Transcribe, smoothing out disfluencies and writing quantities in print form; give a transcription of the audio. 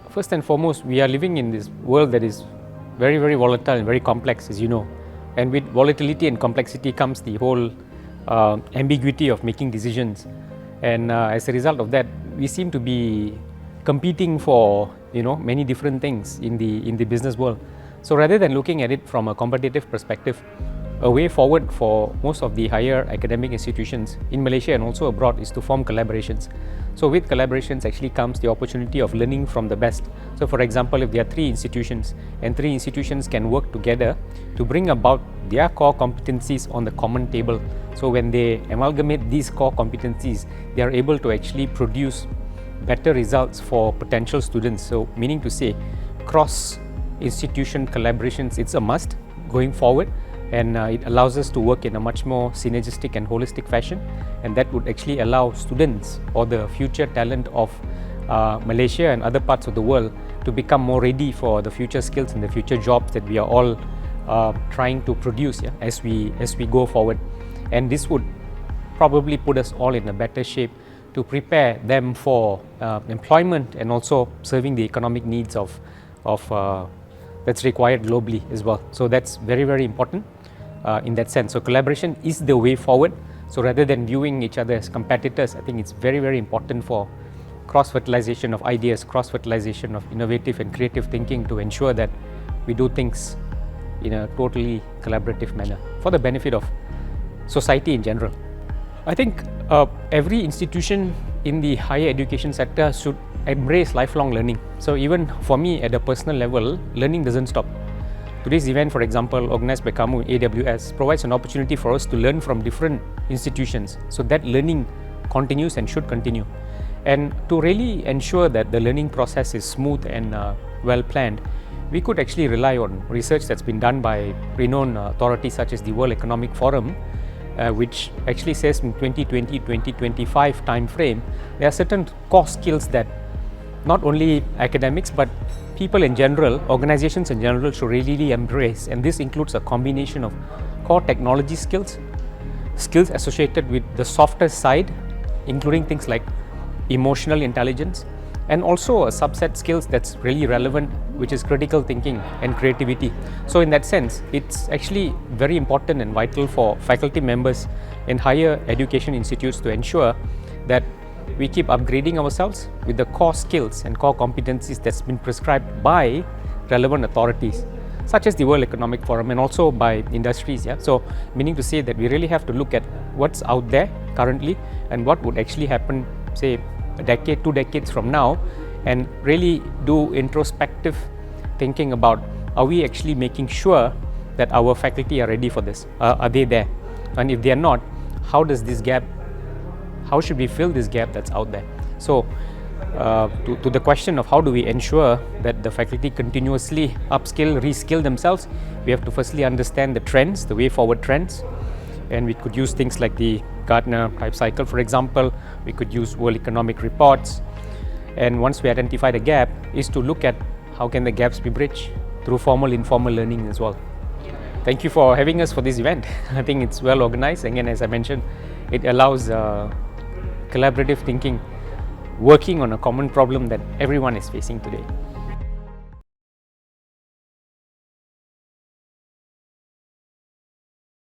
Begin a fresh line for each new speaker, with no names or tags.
First and foremost, we are living in this world that is very, very volatile and very complex, as you know. And with volatility and complexity comes the whole ambiguity of making decisions. And as a result of that, we seem to be competing for many different things in the business world. So rather than looking at it from a competitive perspective, a way forward for most of the higher academic institutions in Malaysia and also abroad is to form collaborations. So with collaborations actually comes the opportunity of learning from the best. So for example, if there are 3 institutions and 3 institutions can work together to bring about their core competencies on the common table. So when they amalgamate these core competencies, they are able to actually produce better results for potential students. So meaning to say, cross-institution collaborations, it's a must going forward. And it allows us to work in a much more synergistic and holistic fashion, and that would actually allow students or the future talent of Malaysia and other parts of the world to become more ready for the future skills and the future jobs that we are all trying to produce as we go forward. And this would probably put us all in a better shape to prepare them for employment and also serving the economic needs of that's required globally as well. So that's very, very important in that sense. So collaboration is the way forward. So rather than viewing each other as competitors, I think it's very, very important for cross-fertilization of ideas, cross-fertilization of innovative and creative thinking to ensure that we do things in a totally collaborative manner for the benefit of society in general. I think every institution in the higher education sector should embrace lifelong learning. So even for me at a personal level, learning doesn't stop. Today's event, for example, organized by Camu AWS, provides an opportunity for us to learn from different institutions. So that learning continues and should continue. And to really ensure that the learning process is smooth and well planned, we could actually rely on research that's been done by renowned authorities such as the World Economic Forum, which actually says in 2020-2025 time frame, there are certain core skills that not only academics but people in general, organizations in general should really embrace. And this includes a combination of core technology skills associated with the softer side, including things like emotional intelligence, and also a subset skills that's really relevant, which is critical thinking and creativity. So in that sense, it's actually very important and vital for faculty members in higher education institutes to ensure that we keep upgrading ourselves with the core skills and core competencies that's been prescribed by relevant authorities, such as the World Economic Forum and also by industries. So meaning to say that we really have to look at what's out there currently and what would actually happen, say, a decade, 2 decades from now, and really do introspective thinking about, are we actually making sure that our faculty are ready for this? Are they there? And if they are not, how should we fill this gap that's out there? So to the question of how do we ensure that the faculty continuously upskill, reskill themselves, we have to firstly understand the trends, the way forward trends. And we could use things like the Gartner Hype Cycle, for example. We could use World Economic Reports. And once we identify the gap, is to look at how can the gaps be bridged through formal, informal learning as well. Thank you for having us for this event. I think it's well organized. Again, as I mentioned, it allows collaborative thinking, working on a common problem that everyone is facing today.